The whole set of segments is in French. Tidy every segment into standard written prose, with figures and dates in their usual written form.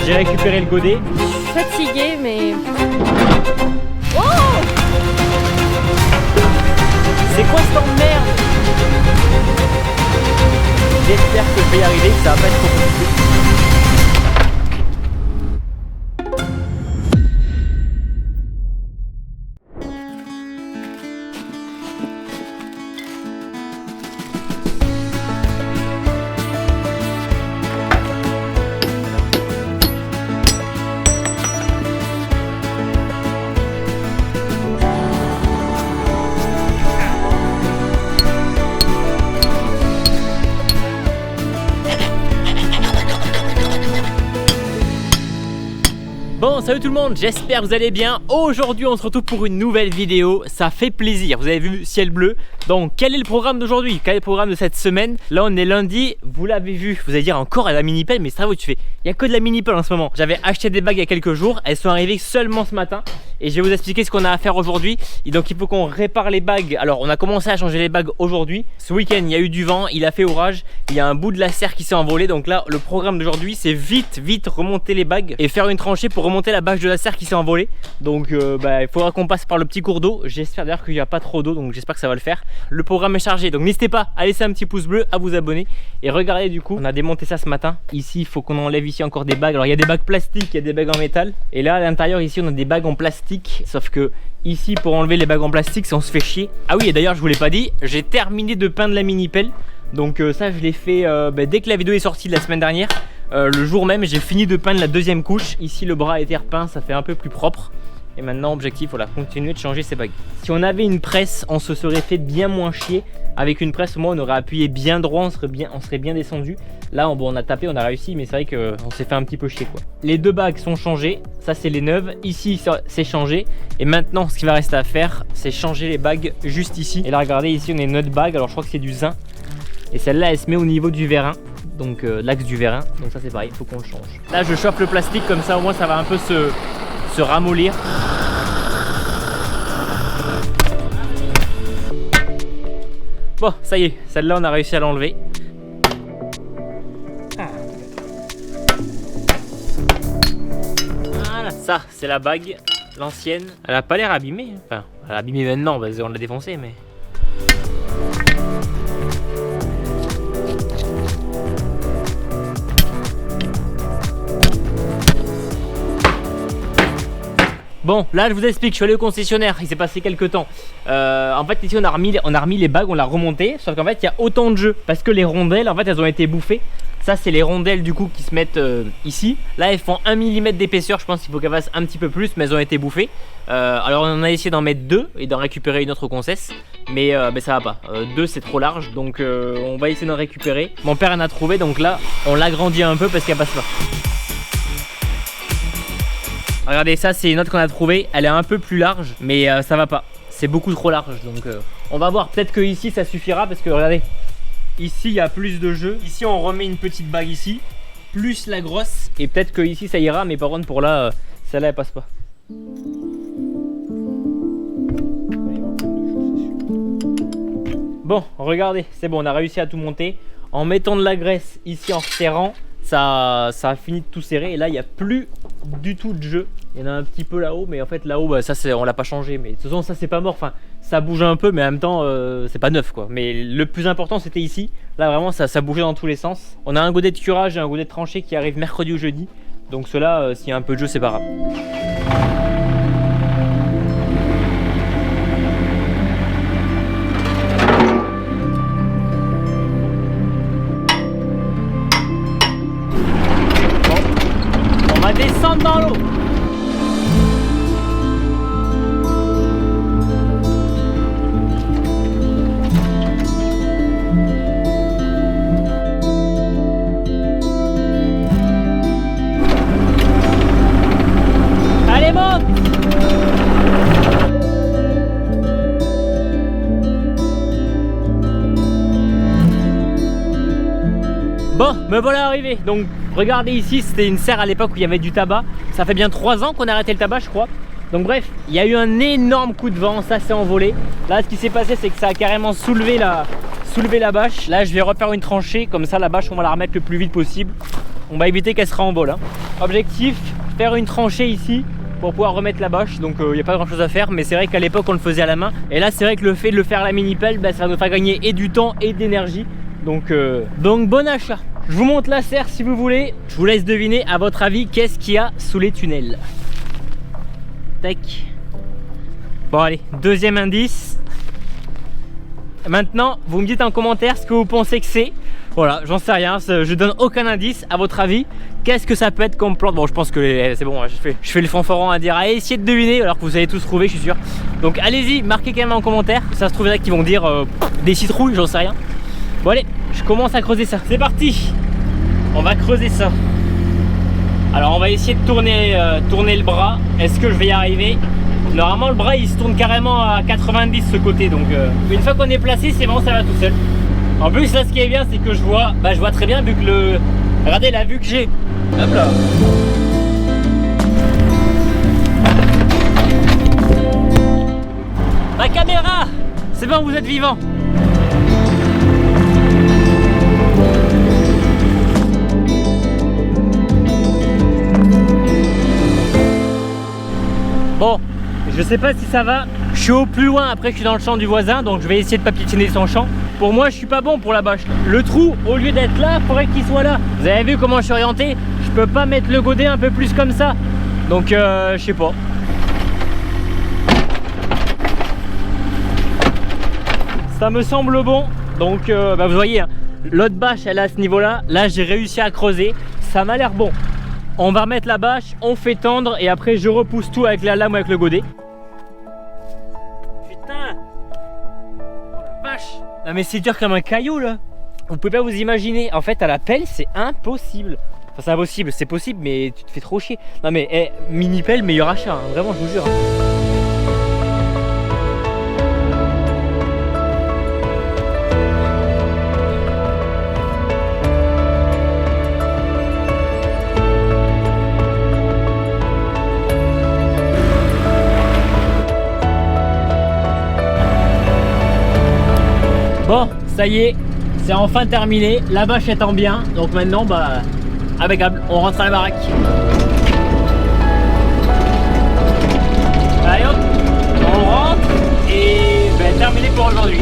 J'ai récupéré le godet. Fatiguée, mais... Oh! C'est quoi cette merde? J'espère que je vais y arriver, que ça va pas être trop compliqué. Bon, salut tout le monde, j'espère que vous allez bien. Aujourd'hui on se retrouve pour une nouvelle vidéo, ça fait plaisir. Vous avez vu ciel bleu. Donc quel est le programme d'aujourd'hui? Quel est le programme de cette semaine? Là on est lundi, vous l'avez vu. Vous allez dire encore à la mini pelle, mais c'est vrai, tu fais, il n'y a que de la mini pelle en ce moment. J'avais acheté des bagues il y a quelques jours, elles sont arrivées seulement ce matin. Et je vais vous expliquer ce qu'on a à faire aujourd'hui. Et donc il faut qu'on répare les bagues. Alors on a commencé à changer les bagues aujourd'hui. Ce week-end il y a eu du vent, il a fait orage. Il y a un bout de la serre qui s'est envolé. Donc là le programme d'aujourd'hui c'est vite remonter les bagues et faire une tranchée pour remonter la bâche de la serre qui s'est envolée. Donc il faudra qu'on passe par le petit cours d'eau. J'espère d'ailleurs qu'il n'y a pas trop d'eau, donc j'espère que ça va le faire. Le programme est chargé, donc n'hésitez pas à laisser un petit pouce bleu, à vous abonner. Et regardez, du coup on a démonté ça ce matin. Ici il faut qu'on enlève ici encore des bagues. Alors il y a des bagues plastiques, il y a des bagues en métal. Et là à l'intérieur ici on a des bagues en plastique. Sauf que ici pour enlever les bagues en plastique on se fait chier. Ah oui, et d'ailleurs je vous l'ai pas dit, j'ai terminé de peindre la mini pelle. Donc ça je l'ai fait dès que la vidéo est sortie la semaine dernière. Le jour même j'ai fini de peindre la deuxième couche. Ici le bras a été repeint, ça fait un peu plus propre. Et maintenant objectif, voilà, continuer de changer ces bagues. Si on avait une presse, on se serait fait bien moins chier. Avec une presse, au moins on aurait appuyé bien droit, on serait bien descendu. Là on a tapé, on a réussi, mais c'est vrai qu'on s'est fait un petit peu chier quoi. Les deux bagues sont changées, ça c'est les neuves. Ici c'est changé. Et maintenant ce qu'il va rester à faire, c'est changer les bagues juste ici. Et là regardez, ici on a une autre bague, alors je crois que c'est du zinc. Et celle-là elle se met au niveau du vérin. Donc l'axe du vérin, donc ça c'est pareil, il faut qu'on le change. Là je chauffe le plastique, comme ça au moins ça va un peu se ramollir. Bon, ça y est, celle-là on a réussi à l'enlever. Voilà, ça c'est la bague, l'ancienne. Elle a pas l'air abîmée, enfin elle est abîmée maintenant parce qu'on l'a défoncée, mais... Bon, là je vous explique, je suis allé au concessionnaire, il s'est passé quelques temps. En fait ici on a remis les bagues, on l'a remonté, sauf qu'en fait il y a autant de jeux parce que les rondelles en fait elles ont été bouffées. Ça c'est les rondelles du coup qui se mettent ici. Là elles font 1 mm d'épaisseur, je pense qu'il faut qu'elles fassent un petit peu plus, mais elles ont été bouffées. Alors on a essayé d'en mettre 2 et d'en récupérer une autre concesse, mais ça va pas. 2 c'est trop large, donc on va essayer d'en récupérer. Mon père en a trouvé, donc là on l'agrandit un peu parce qu'elle passe pas. Regardez, ça c'est une autre qu'on a trouvée, elle est un peu plus large, mais ça va pas, c'est beaucoup trop large, donc on va voir, peut-être que ici ça suffira parce que regardez, ici il y a plus de jeux, ici on remet une petite bague ici, plus la grosse, et peut-être que ici ça ira, mais par contre pour là, celle-là elle passe pas. Bon, regardez, c'est bon, on a réussi à tout monter, en mettant de la graisse ici en resserrant, ça a fini de tout serrer, et là il n'y a plus du tout de jeu. Il y en a un petit peu là-haut, mais en fait là-haut ça on l'a pas changé, mais de toute façon ça c'est pas mort, enfin ça bouge un peu, mais en même temps c'est pas neuf quoi. Mais le plus important c'était ici, là vraiment ça bougeait dans tous les sens. On a un godet de curage et un godet de tranchée qui arrive mercredi ou jeudi, donc cela s'il y a un peu de jeu c'est pas grave. On va descendre dans l'eau. Allez, monte. Bon, me voilà arrivé. Donc regardez ici, c'était une serre à l'époque où il y avait du tabac. Ça fait bien 3 ans qu'on a arrêté le tabac je crois. Donc bref, il y a eu un énorme coup de vent, ça s'est envolé. Là ce qui s'est passé c'est que ça a carrément soulevé la bâche. Là je vais refaire une tranchée, comme ça la bâche on va la remettre le plus vite possible. on va éviter qu'elle se rembole. Hein. Objectif, faire une tranchée ici pour pouvoir remettre la bâche. Donc il n'y a pas grand chose à faire, mais c'est vrai qu'à l'époque on le faisait à la main. Et là c'est vrai que le fait de le faire à la mini pelle, bah, ça va nous faire gagner et du temps et de l'énergie. Donc bon achat. Je vous montre la serre si vous voulez. Je vous laisse deviner à votre avis qu'est-ce qu'il y a sous les tunnels. Tac. Bon allez, deuxième indice. Maintenant, vous me dites en commentaire ce que vous pensez que c'est. Voilà, j'en sais rien, je donne aucun indice. À votre avis, qu'est-ce que ça peut être comme plante? Bon, je pense que c'est bon, je fais le fanfaron à dire, allez, essayez de deviner, alors que vous allez tous trouver, je suis sûr. Donc allez-y, marquez quand même en commentaire. Ça se trouve, il y en a qui vont dire des citrouilles, j'en sais rien. Bon allez, je commence à creuser ça. C'est parti. On va creuser ça. Alors on va essayer de tourner le bras. Est-ce que je vais y arriver? Normalement le bras il se tourne carrément à 90 ce côté. Donc une fois qu'on est placé, c'est bon, ça va tout seul. En plus là ce qui est bien c'est que je vois très bien vu que regardez la vue que j'ai. Hop là. Ma caméra. C'est bon, vous êtes vivant. Bon, je sais pas si ça va. Je suis au plus loin, après je suis dans le champ du voisin, donc je vais essayer de pas piétiner son champ. Pour moi, je suis pas bon pour la bâche. Le trou, au lieu d'être là, il faudrait qu'il soit là. Vous avez vu comment je suis orienté? Je peux pas mettre le godet un peu plus comme ça. Donc, je sais pas. Ça me semble bon. Donc, vous voyez, hein, l'autre bâche, elle est à ce niveau-là. Là, j'ai réussi à creuser. Ça m'a l'air bon. On va remettre la bâche, on fait tendre et après je repousse tout avec la lame ou avec le godet. Putain! Oh la vache! Non mais c'est dur comme un caillou là! Vous pouvez pas vous imaginer. En fait à la pelle c'est impossible. Enfin c'est impossible, c'est possible mais tu te fais trop chier. Non mais mini pelle meilleur achat, hein. Vraiment je vous jure. Bon, ça y est, c'est enfin terminé, la bâche étant bien, donc maintenant, impeccable, on rentre à la baraque. Allez hop, on rentre et terminé pour aujourd'hui.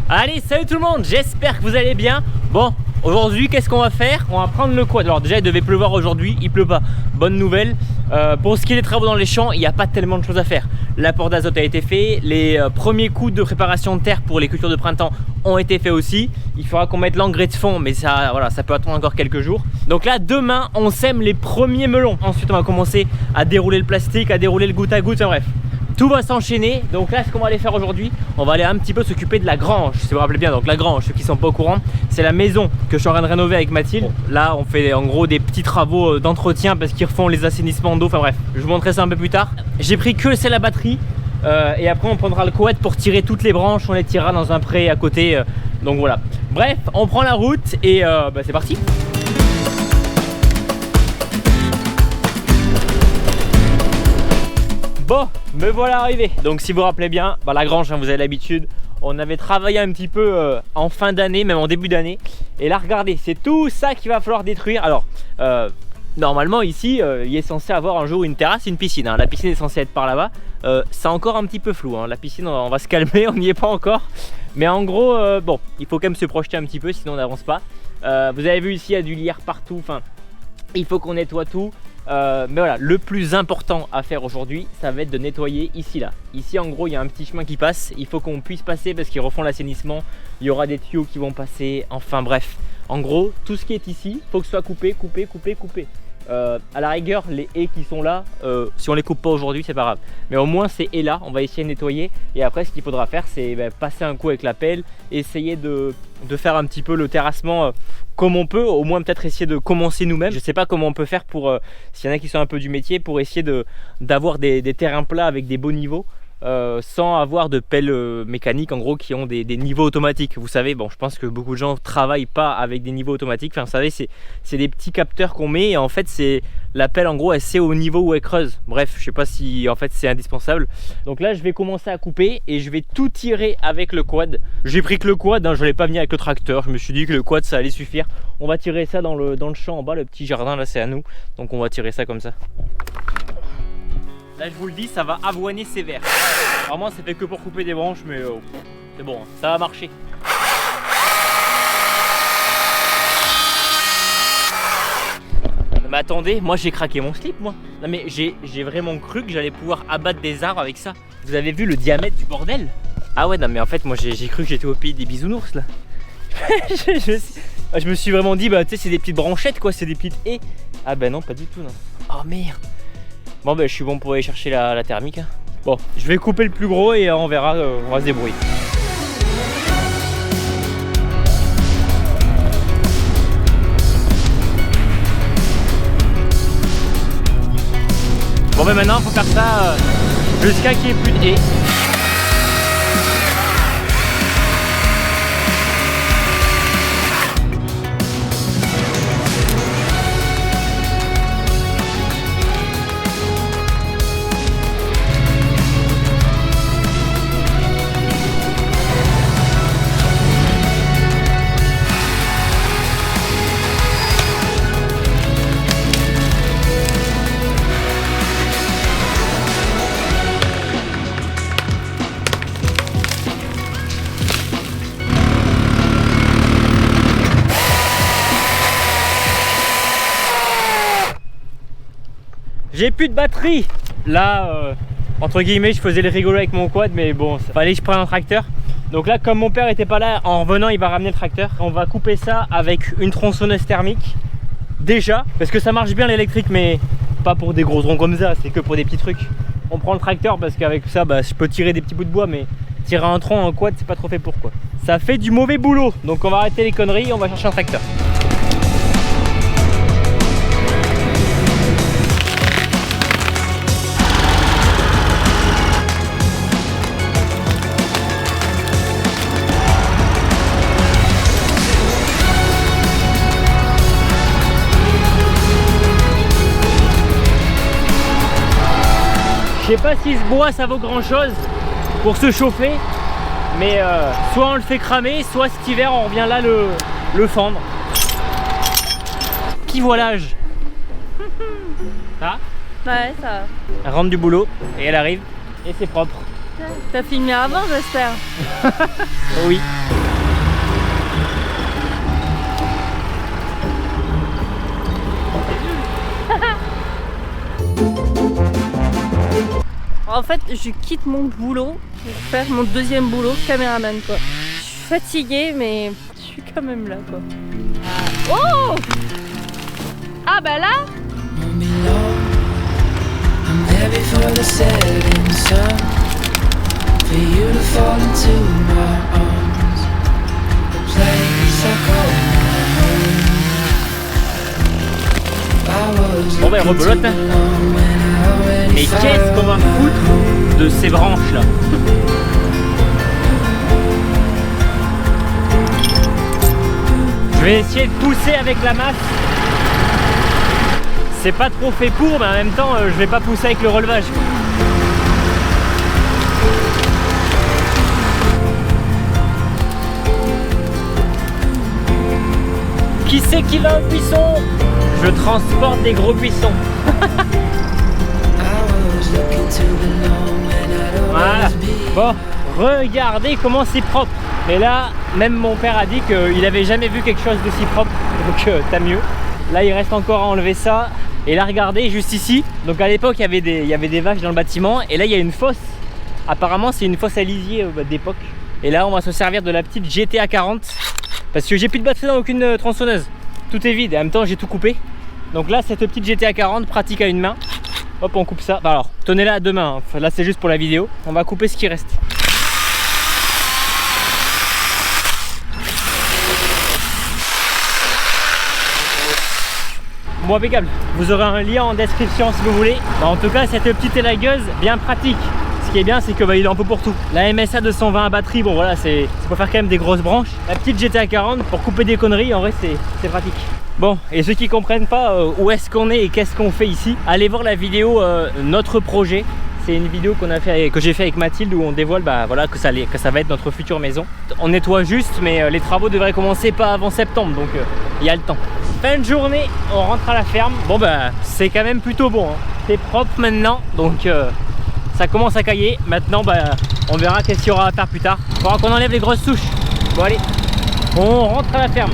Allez, salut tout le monde, j'espère que vous allez bien. Bon, aujourd'hui, qu'est-ce qu'on va faire? On va prendre le quad. Alors déjà, il devait pleuvoir aujourd'hui, il pleut pas. Bonne nouvelle. Pour ce qui est des travaux dans les champs, il n'y a pas tellement de choses à faire. L'apport d'azote a été fait, les premiers coups de préparation de terre pour les cultures de printemps ont été faits aussi. Il faudra qu'on mette l'engrais de fond, mais ça, voilà, ça peut attendre encore quelques jours. Donc là, demain, on sème les premiers melons. Ensuite, on va commencer à dérouler le plastique, à dérouler le goutte à goutte, enfin, bref. Tout va s'enchaîner, donc là ce qu'on va aller faire aujourd'hui, on va aller un petit peu s'occuper de la grange, si vous vous rappelez bien. Donc la grange, ceux qui sont pas au courant, c'est la maison que je suis en train de rénover avec Mathilde. Là on fait en gros des petits travaux d'entretien parce qu'ils refont les assainissements d'eau, enfin bref, je vous montrerai ça un peu plus tard. J'ai pris que c'est la batterie et après on prendra le couette pour tirer toutes les branches, on les tirera dans un pré à côté, donc voilà. Bref, on prend la route et c'est parti. Bon, me voilà arrivé. Donc si vous vous rappelez bien, la grange, hein, vous avez l'habitude, on avait travaillé un petit peu en fin d'année, même en début d'année. Et là regardez, c'est tout ça qu'il va falloir détruire. Alors normalement ici, il est censé avoir un jour une terrasse, une piscine, hein. La piscine est censée être par là-bas. C'est encore un petit peu flou, hein. La piscine, on va se calmer, on n'y est pas encore. Mais en gros, bon, il faut quand même se projeter un petit peu, sinon on n'avance pas. Vous avez vu ici, il y a du lierre partout, enfin, il faut qu'on nettoie tout. Mais voilà, le plus important à faire aujourd'hui, ça va être de nettoyer ici là. Ici en gros il y a un petit chemin qui passe, il faut qu'on puisse passer parce qu'ils refont l'assainissement. Il y aura des tuyaux qui vont passer, enfin bref. En gros, tout ce qui est ici, il faut que ce soit coupé. À la rigueur, les haies qui sont là, si on les coupe pas aujourd'hui, c'est pas grave. Mais au moins ces haies là, on va essayer de nettoyer. Et après, ce qu'il faudra faire, c'est passer un coup avec la pelle, essayer de faire un petit peu le terrassement comme on peut. Au moins peut-être essayer de commencer nous-mêmes. Je sais pas comment on peut faire pour, s'il y en a qui sont un peu du métier, pour essayer d'avoir des terrains plats avec des beaux niveaux. sans avoir de pelles mécaniques en gros qui ont des niveaux automatiques. Vous savez, bon, je pense que beaucoup de gens travaillent pas avec des niveaux automatiques. Enfin, vous savez, c'est des petits capteurs qu'on met et en fait c'est la pelle en gros elle sait au niveau où elle creuse. Bref, je sais pas si en fait c'est indispensable. Donc là je vais commencer à couper et je vais tout tirer avec le quad. J'ai pris que le quad, hein, je l'ai pas mis avec le tracteur. Je me suis dit que le quad ça allait suffire. On va tirer ça dans le champ en bas, le petit jardin là c'est à nous. Donc on va tirer ça comme ça. Là je vous le dis, ça va avoiner sévère. Vraiment c'est fait que pour couper des branches, mais c'est bon, hein, ça va marcher. Mais attendez, moi j'ai craqué mon slip moi. Non mais j'ai vraiment cru que j'allais pouvoir abattre des arbres avec ça. Vous avez vu le diamètre du bordel? Ah ouais non mais en fait moi j'ai cru que j'étais au pays des bisounours là. je me suis vraiment dit bah tu sais c'est des petites branchettes quoi, c'est des petites haies. Ah bah non pas du tout non. Oh merde. Bon bah je suis bon pour aller chercher la thermique hein. Bon je vais couper le plus gros et on verra, on va se débrouiller. Bon bah maintenant il faut faire ça jusqu'à qu'il n'y ait plus de haies. J'ai plus de batterie. Là, entre guillemets, je faisais le rigolo avec mon quad, mais bon, ça fallait que je prenne un tracteur. Donc là, comme mon père était pas là, en revenant, il va ramener le tracteur. On va couper ça avec une tronçonneuse thermique. Déjà, parce que ça marche bien l'électrique, mais pas pour des gros troncs comme ça, c'est que pour des petits trucs. On prend le tracteur parce qu'avec ça, bah, je peux tirer des petits bouts de bois, mais tirer un tronc en quad, c'est pas trop fait pour quoi. Ça fait du mauvais boulot, donc on va arrêter les conneries et on va chercher un tracteur. Je sais pas si ce bois ça vaut grand chose pour se chauffer, mais soit on le fait cramer, soit cet hiver on revient là le fendre. Qui voit l'âge? Ça? Ouais, ça. Elle rentre du boulot et elle arrive et c'est propre. T'as filmé avant, j'espère. Oui. En fait, je quitte mon boulot pour faire mon deuxième boulot, caméraman quoi. Je suis fatiguée, mais je suis quand même là quoi. Oh! Ah bah là! Bon ben rebelote hein. Mais qu'est-ce qu'on va foutre de ces branches là? Je vais essayer de pousser avec la masse. C'est pas trop fait pour, mais en même temps je vais pas pousser avec le relevage. Qui c'est qui va au buisson? Je transporte des gros buissons. Voilà. Bon, regardez comment c'est propre. Mais là, même mon père a dit qu'il avait jamais vu quelque chose d'aussi propre. Donc t'as mieux. Là, il reste encore à enlever ça. Et là, regardez, juste ici. Donc à l'époque, il y avait des vaches dans le bâtiment. Et là, il y a une fosse. Apparemment, c'est une fosse à lisier d'époque. Et là, on va se servir de la petite GTA 40. Parce que j'ai plus de batterie dans aucune tronçonneuse. Tout est vide et en même temps, j'ai tout coupé. Donc là, cette petite GTA 40 pratique à une main. Hop, on coupe ça. Alors, tenez-la à deux mains. Enfin, là, c'est juste pour la vidéo. On va couper ce qui reste. Bon, impeccable. Vous aurez un lien en description si vous voulez. Bah, en tout cas, cette petite élagueuse, bien pratique. Ce qui est bien, c'est que il est un peu pour tout. La MSA 220 à batterie, bon voilà, c'est pour faire quand même des grosses branches. La petite GT 40 pour couper des conneries, en vrai c'est pratique. Bon, et ceux qui comprennent pas où est-ce qu'on est et qu'est-ce qu'on fait ici, allez voir la vidéo Notre projet. C'est une vidéo que j'ai fait avec Mathilde où on dévoile voilà, que ça va être notre future maison. On nettoie juste, mais les travaux devraient commencer pas avant septembre, donc il y a le temps. Fin de journée, on rentre à la ferme. Bon c'est quand même plutôt bon, hein. C'est propre maintenant, donc ça commence à cailler. Maintenant on verra qu'est-ce qu'il y aura à faire plus tard. Il faudra qu'on enlève les grosses souches. Bon allez, on rentre à la ferme.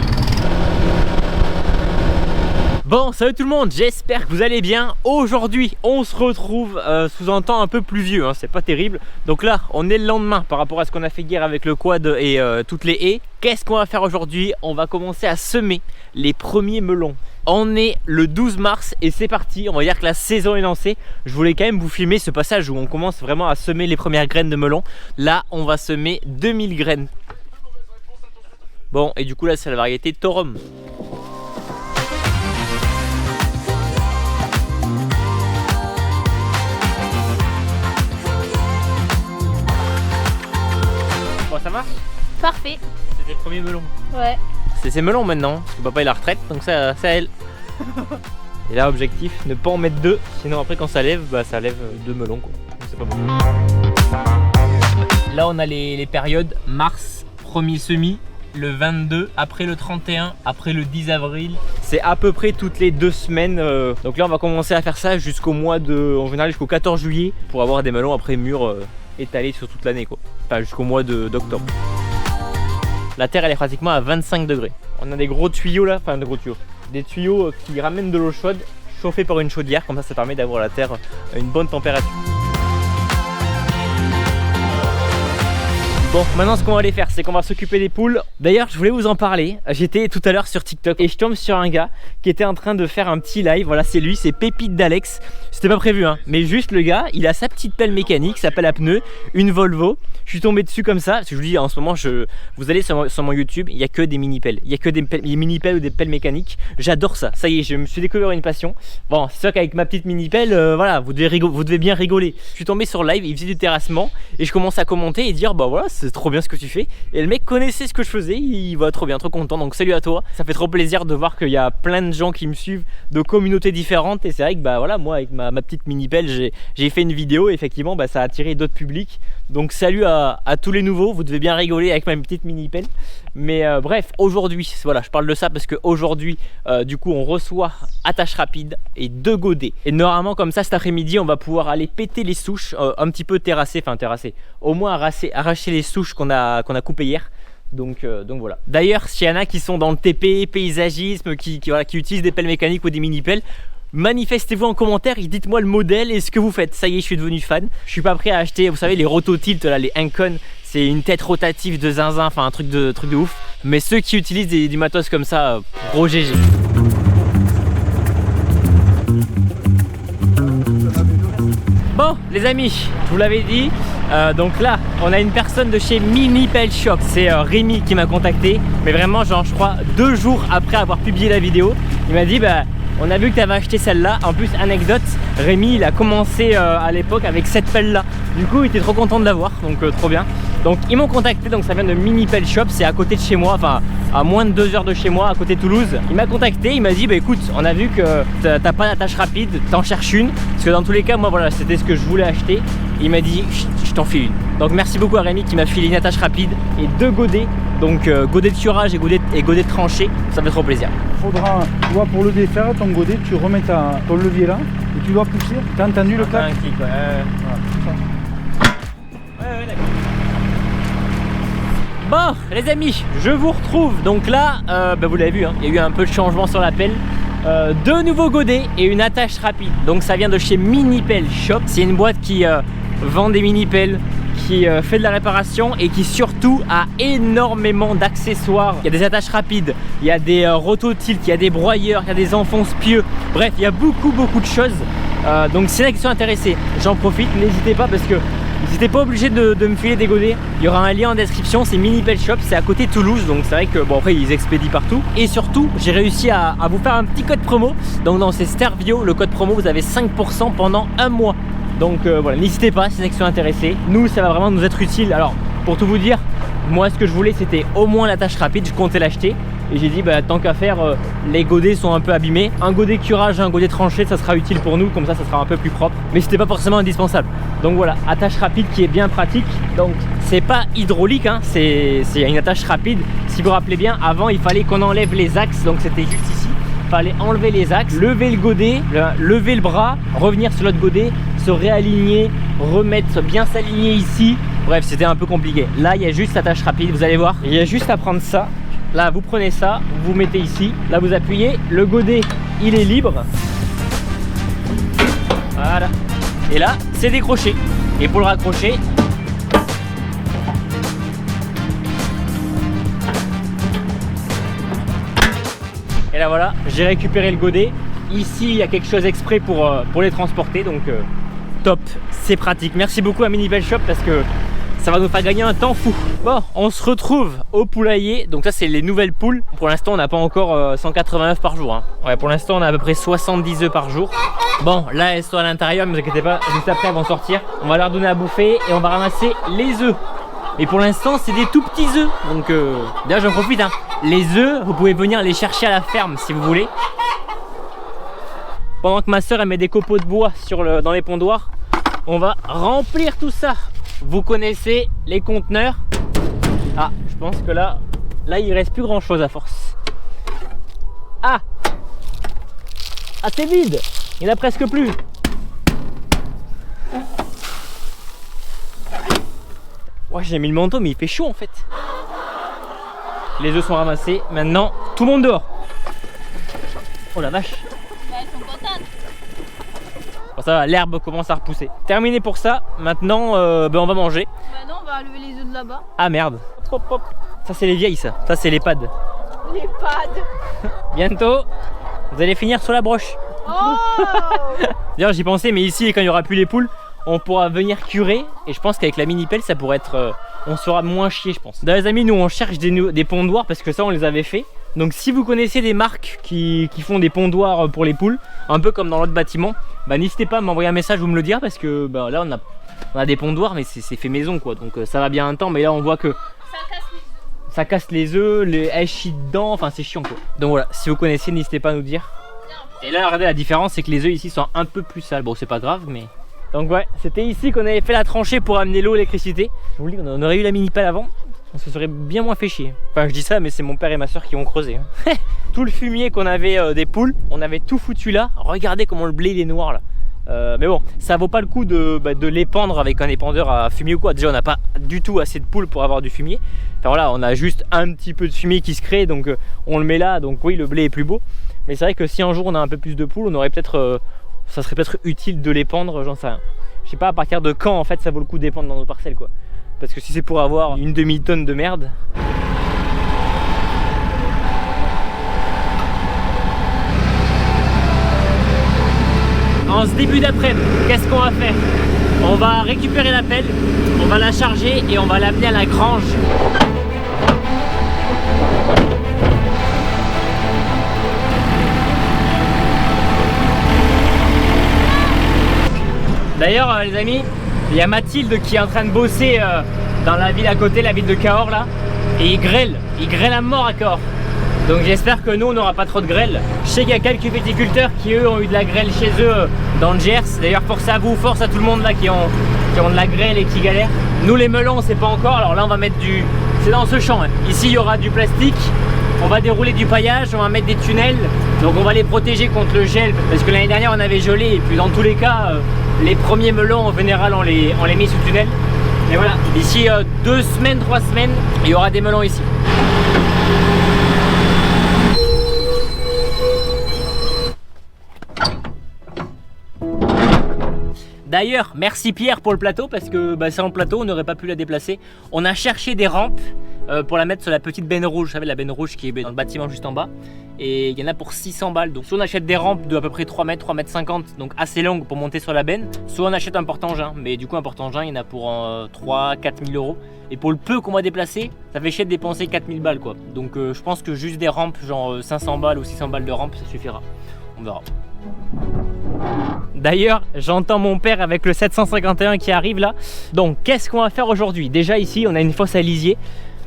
Bon, salut tout le monde, j'espère que vous allez bien. Aujourd'hui, on se retrouve sous un temps un peu pluvieux, hein, c'est pas terrible. Donc là, on est le lendemain par rapport à ce qu'on a fait hier avec le quad et toutes les haies. Qu'est-ce qu'on va faire aujourd'hui? On va commencer à semer les premiers melons. On est le 12 mars et c'est parti, on va dire que la saison est lancée. Je voulais quand même vous filmer ce passage où on commence vraiment à semer les premières graines de melons. Là, on va semer 2000 graines. Bon, et du coup là, c'est la variété Torum. Ça marche? Parfait. C'était le premier melon. Ouais. C'est ses melons maintenant, parce que papa il a la retraite, donc c'est à elle. Et là, objectif, ne pas en mettre deux, sinon après quand ça lève, ça lève deux melons quoi. C'est pas bon. Là on a les périodes mars, premier semis, le 22, après le 31, après le 10 avril. C'est à peu près toutes les 2 semaines. Donc là on va commencer à faire ça jusqu'au mois de, en général jusqu'au 14 juillet, pour avoir des melons après mûrs étalés sur toute l'année quoi. Enfin jusqu'au mois d'octobre. La terre elle est pratiquement à 25 degrés. On a des gros tuyaux là, enfin des gros tuyaux. Des tuyaux qui ramènent de l'eau chaude, chauffée par une chaudière, comme ça permet d'avoir la terre à une bonne température. Bon, maintenant ce qu'on va aller faire, c'est qu'on va s'occuper des poules. D'ailleurs, je voulais vous en parler. J'étais tout à l'heure sur TikTok et je tombe sur un gars qui était en train de faire un petit live. Voilà, c'est lui, c'est Pépite d'Alex. C'était pas prévu, hein, mais juste le gars, il a sa petite pelle mécanique, sa pelle à pneus, une Volvo. Je suis tombé dessus comme ça, parce que je vous dis, en ce moment, vous allez sur mon YouTube, il n'y a que des mini-pelles. Il n'y a que des mini-pelles ou des pelles mécaniques. J'adore ça. Ça y est, je me suis découvert une passion. Bon, c'est sûr qu'avec ma petite mini-pelle, voilà, vous devez bien rigoler. Je suis tombé sur live, il faisait du terrassement et je commence à commenter et dire, bah voilà, c'est trop bien ce que tu fais. Et le mec connaissait ce que je faisais, il va trop bien, trop content. Donc salut à toi, ça fait trop plaisir de voir qu'il y a plein de gens qui me suivent de communautés différentes. Et c'est vrai que voilà, moi avec ma petite mini pelle j'ai fait une vidéo et effectivement ça a attiré d'autres publics. Donc salut à tous les nouveaux, vous devez bien rigoler avec ma petite mini pelle. Mais bref, aujourd'hui, voilà, je parle de ça parce qu'aujourd'hui du coup on reçoit attache rapide et 2 godets. Et normalement comme ça cet après-midi on va pouvoir aller péter les souches, un petit peu terrasser, au moins arracher les souches qu'on a coupées hier. Donc voilà. D'ailleurs, s'il y en a qui sont dans le TP, paysagisme, qui utilisent des pelles mécaniques ou des mini-pelles, manifestez-vous en commentaire et dites-moi le modèle et ce que vous faites. Ça y est, je suis devenu fan. Je suis pas prêt à acheter, vous savez, les rototilt là, les Incon. C'est une tête rotative de zinzin, enfin un truc de ouf. Mais ceux qui utilisent du matos comme ça, gros GG. Bon les amis, je vous l'avais dit, donc là on a une personne de chez Mini Pelle Shop. C'est Rémi qui m'a contacté, mais vraiment genre je crois 2 jours après avoir publié la vidéo. Il m'a dit on a vu que tu avais acheté celle-là. En plus, anecdote, Rémi il a commencé à l'époque avec cette pelle là. Du coup il était trop content de l'avoir, donc trop bien. Donc ils m'ont contacté, donc ça vient de Mini Pelle Shop, c'est à côté de chez moi, enfin à moins de 2 heures de chez moi, à côté de Toulouse. Il m'a contacté, il m'a dit écoute, on a vu que t'as pas d'attache rapide, t'en cherches une. Parce que dans tous les cas, moi voilà, c'était ce que je voulais acheter. Il m'a dit je t'en file une. Donc merci beaucoup à Rémi qui m'a filé une attache rapide et 2 godets. Donc godet de curage et godet de tranchée, ça fait trop plaisir. Faudra, tu vois, pour le défaire, ton godet, tu remets ton levier là et tu dois pousser. T'as entendu le clap? Ouais, d'accord. Bon les amis, je vous retrouve. Donc là, vous l'avez vu, hein, il y a eu un peu de changement sur la pelle. 2 nouveaux godets et une attache rapide. Donc ça vient de chez Mini Pelle Shop. C'est une boîte qui vend des mini pelles, qui fait de la réparation et qui surtout a énormément d'accessoires. Il y a des attaches rapides, il y a des rototilt, il y a des broyeurs, il y a des enfonce-pieux. Bref, il y a beaucoup de choses. Donc s'il y en a qui sont intéressés, j'en profite, n'hésitez pas parce que n'hésitez pas obligé de me filer des godets. Il y aura un lien en description, c'est Mini Pelle Shop, c'est à côté de Toulouse. Donc c'est vrai que bon après ils expédient partout. Et surtout j'ai réussi à vous faire un petit code promo. Donc dans ces Stervio, le code promo vous avez 5% pendant 1 mois. Donc voilà, n'hésitez pas si vous êtes intéressés. Nous, ça va vraiment nous être utile. Alors, pour tout vous dire, moi ce que je voulais c'était au moins l'attache rapide, je comptais l'acheter. Et j'ai dit bah tant qu'à faire, les godets sont un peu abîmés. Un godet curage, un godet tranché, ça sera utile pour nous, comme ça sera un peu plus propre. Mais c'était pas forcément indispensable. Donc voilà, attache rapide qui est bien pratique. Donc c'est pas hydraulique, hein, c'est une attache rapide. Si vous vous rappelez bien, avant il fallait qu'on enlève les axes, donc c'était juste ici. Il fallait enlever les axes, lever le godet, lever le bras, revenir sur l'autre godet, se réaligner, remettre, bien s'aligner ici. Bref, c'était un peu compliqué. Là, il y a juste l'attache rapide, vous allez voir. Il y a juste à prendre ça. Là, vous prenez ça, vous mettez ici. Là, vous appuyez. Le godet, il est libre. Voilà. Et là, c'est décroché. Et pour le raccrocher, et là voilà, j'ai récupéré le godet. Ici, il y a quelque chose exprès pour les transporter. Donc, top, c'est pratique. Merci beaucoup à Mini Bell Shop parce que ça va nous faire gagner un temps fou. Bon, on se retrouve au poulailler. Donc ça, c'est les nouvelles poules. Pour l'instant, on n'a pas encore 180 œufs par jour. Hein. Ouais, pour l'instant, on a à peu près 70 œufs par jour. Bon, là, elles sont à l'intérieur, ne vous inquiétez pas. Juste après, elles vont sortir. On va leur donner à bouffer et on va ramasser les œufs. Et pour l'instant, c'est des tout petits œufs. Donc, d'ailleurs, j'en profite. Hein. Les œufs, vous pouvez venir les chercher à la ferme si vous voulez. Pendant que ma soeur elle met des copeaux de bois dans les pondoirs, on va remplir tout ça. Vous connaissez les conteneurs. Ah, je pense que là il reste plus grand chose à force. Ah, c'est vide. Il n'y en a presque plus. Ouais, j'ai mis le manteau mais il fait chaud en fait. Les œufs sont ramassés. Maintenant, tout le monde dehors. Oh la vache. Elles sont contentes. Bon, ça va, l'herbe commence à repousser. Terminé pour ça. Maintenant, on va manger. Maintenant, on va lever les œufs de là-bas. Ah merde. Hop, hop. Ça, c'est les vieilles, ça. Ça, c'est les pads. Les pads. Bientôt, vous allez finir sur la broche. Oh. D'ailleurs, j'y pensais, mais ici, quand il n'y aura plus les poules, on pourra venir curer. Et je pense qu'avec la mini pelle, ça pourrait être. On sera moins chier, je pense. D'ailleurs, les amis, nous, on cherche des pondoirs parce que ça, on les avait fait. Donc si vous connaissez des marques qui font des pondoirs pour les poules, un peu comme dans l'autre bâtiment, bah n'hésitez pas à m'envoyer un message ou me le dire parce que bah, là on a des pondoirs mais c'est fait maison quoi, donc ça va bien un temps, mais là on voit que ça casse les œufs, elles chient dedans, enfin c'est chiant quoi. Donc voilà, si vous connaissez n'hésitez pas à nous dire. Et là regardez la différence, c'est que les œufs ici sont un peu plus sales, bon c'est pas grave mais... Donc ouais, c'était ici qu'on avait fait la tranchée pour amener l'eau, l'électricité. Je vous le dis, on aurait eu la mini pelle avant, on se serait bien moins fait chier. Enfin je dis ça mais c'est mon père et ma soeur qui ont creusé. Tout le fumier qu'on avait des poules, on avait tout foutu là. Regardez comment le blé il est noir là. Mais bon, ça vaut pas le coup de l'épandre avec un épandeur à fumier ou quoi. Déjà on n'a pas du tout assez de poules pour avoir du fumier. Enfin voilà, on a juste un petit peu de fumier qui se crée, donc on le met là, donc oui le blé est plus beau. Mais c'est vrai que si un jour on a un peu plus de poules, on aurait peut-être... ça serait peut-être utile de l'épandre, j'en sais rien. Je sais pas à partir de quand en fait ça vaut le coup d'épandre dans nos parcelles quoi. Parce que si c'est pour avoir une demi-tonne de merde... En ce début d'après-midi, qu'est-ce qu'on va faire? On va récupérer la pelle, on va la charger et on va l'amener à la grange. D'ailleurs les amis, il y a Mathilde qui est en train de bosser dans la ville à côté, la ville de Cahors là. Et il grêle à mort à Cahors. Donc j'espère que nous on n'aura pas trop de grêle. Je sais qu'il y a quelques viticulteurs qui eux ont eu de la grêle chez eux dans le Gers. D'ailleurs force à vous, force à tout le monde là qui ont de la grêle et qui galèrent. Nous les melons on sait pas encore, alors là on va mettre du... C'est dans ce champ, hein. Ici il y aura du plastique. On va dérouler du paillage, on va mettre des tunnels. Donc on va les protéger contre le gel. Parce que l'année dernière on avait gelé et puis dans tous les cas les premiers melons en général on les met sous tunnel. Et voilà, d'ici 2 semaines, 3 semaines, il y aura des melons ici. D'ailleurs, merci Pierre pour le plateau parce que sans le plateau on n'aurait pas pu la déplacer. On a cherché des rampes pour la mettre sur la petite benne rouge, vous savez la benne rouge qui est dans le bâtiment juste en bas. Et il y en a pour 600 balles. Donc soit on achète des rampes de à peu près 3 mètres, 3 mètres 50, donc assez longues pour monter sur la benne. Soit on achète un porte-engin, mais du coup un porte-engin il y en a pour 3-4 000 euros. Et pour le peu qu'on va déplacer, ça fait chier de dépenser 4000 balles quoi. Donc je pense que juste des rampes, genre 500 balles ou 600 balles de rampes, ça suffira. On verra. D'ailleurs, j'entends mon père avec le 751 qui arrive là. Donc, qu'est-ce qu'on va faire aujourd'hui? Déjà ici, on a une fosse à lisier.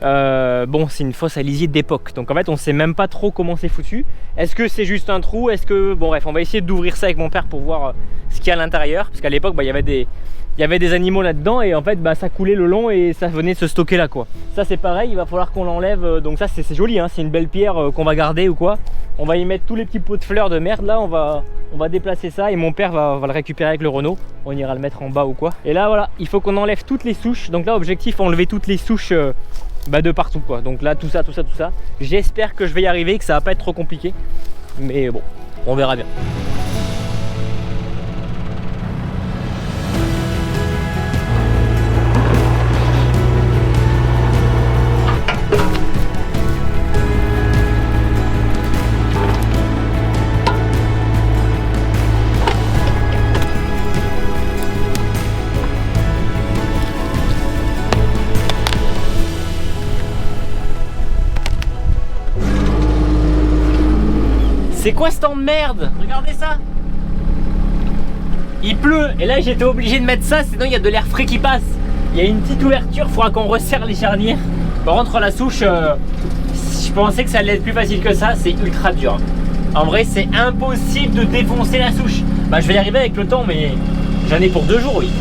Bon, c'est une fosse à lisier d'époque. Donc en fait, on sait même pas trop comment c'est foutu. Est-ce que c'est juste un trou? Est-ce que... Bon bref, on va essayer d'ouvrir ça avec mon père pour voir ce qu'il y a à l'intérieur. Parce qu'à l'époque, il y avait des animaux là-dedans et en fait, ça coulait le long et ça venait se stocker là quoi. Ça c'est pareil, il va falloir qu'on l'enlève. Donc ça c'est joli, hein, c'est une belle pierre qu'on va garder ou quoi. On va y mettre tous les petits pots de fleurs de merde là, on va déplacer ça et mon père va le récupérer avec le Renault. On ira le mettre en bas ou quoi. Et là voilà, il faut qu'on enlève toutes les souches. Donc là, objectif, enlever toutes les souches de partout quoi. Donc là, tout ça. J'espère que je vais y arriver, que ça va pas être trop compliqué. Mais bon, on verra bien. C'est quoi cette merde? Regardez ça. Il pleut et là j'étais obligé de mettre ça, sinon il y a de l'air frais qui passe. Il y a une petite ouverture, il faudra qu'on resserre les charnières. Par contre la souche, je pensais que ça allait être plus facile que ça, c'est ultra dur. En vrai c'est impossible de défoncer la souche. Je vais y arriver avec le temps mais j'en ai pour 2 jours oui.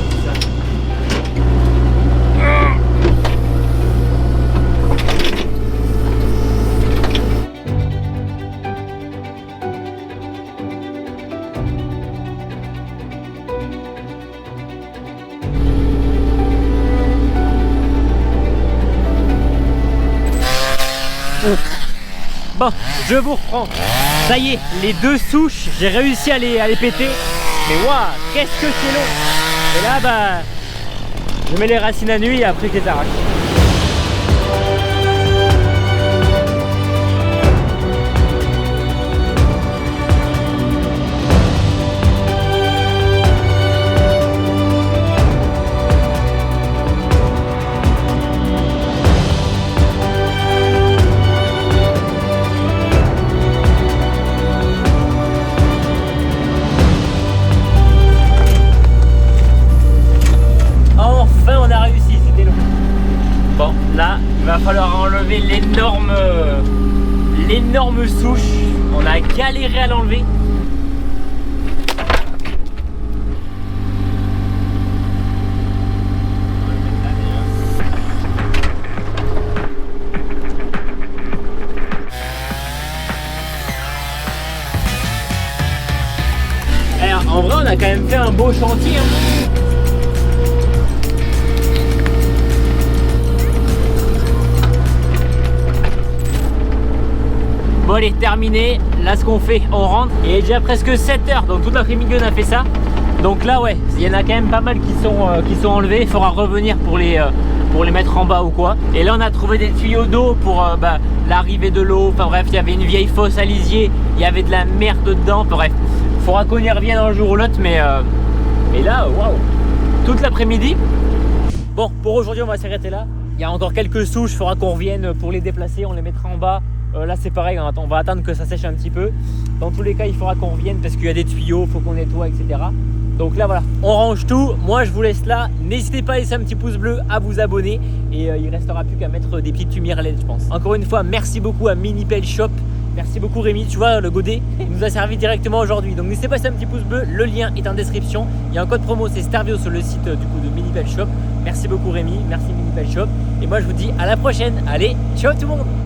Bon, je vous reprends. Ça y est, les 2 souches, j'ai réussi à les péter. Mais waouh, qu'est-ce que c'est long. Et là, je mets les racines à nuit et après je les arrache. Il va falloir enlever l'énorme souche. On a galéré à l'enlever. Alors, en vrai, on a quand même fait un beau chantier. Bon allez, terminé. Là ce qu'on fait, on rentre. Il est déjà presque 7 h, donc toute l'après-midi on a fait ça. Donc là ouais, il y en a quand même pas mal qui sont enlevés. Il faudra revenir pour les mettre en bas ou quoi. Et là on a trouvé des tuyaux d'eau pour l'arrivée de l'eau. Enfin bref, il y avait une vieille fosse à lisier. Il y avait de la merde dedans. Enfin, bref, il faudra qu'on y revienne un jour ou l'autre. Mais là, waouh, toute l'après-midi. Bon, pour aujourd'hui on va s'arrêter là. Il y a encore quelques souches, il faudra qu'on revienne pour les déplacer. On les mettra en bas. Là c'est pareil, on va attendre que ça sèche un petit peu. Dans tous les cas il faudra qu'on revienne parce qu'il y a des tuyaux, il faut qu'on nettoie, etc. Donc là voilà, on range tout. Moi je vous laisse là. N'hésitez pas à laisser un petit pouce bleu, à vous abonner. Et il restera plus qu'à mettre des petites lumières LED je pense. Encore une fois, merci beaucoup à Minipel Shop. Merci beaucoup Rémi, tu vois le godet nous a servi directement aujourd'hui. Donc n'hésitez pas à laisser un petit pouce bleu, le lien est en description. Il y a un code promo, c'est Starvio sur le site du coup de Minipel Shop. Merci beaucoup Rémi, merci Minipel Shop. Et moi je vous dis à la prochaine. Allez, ciao tout le monde.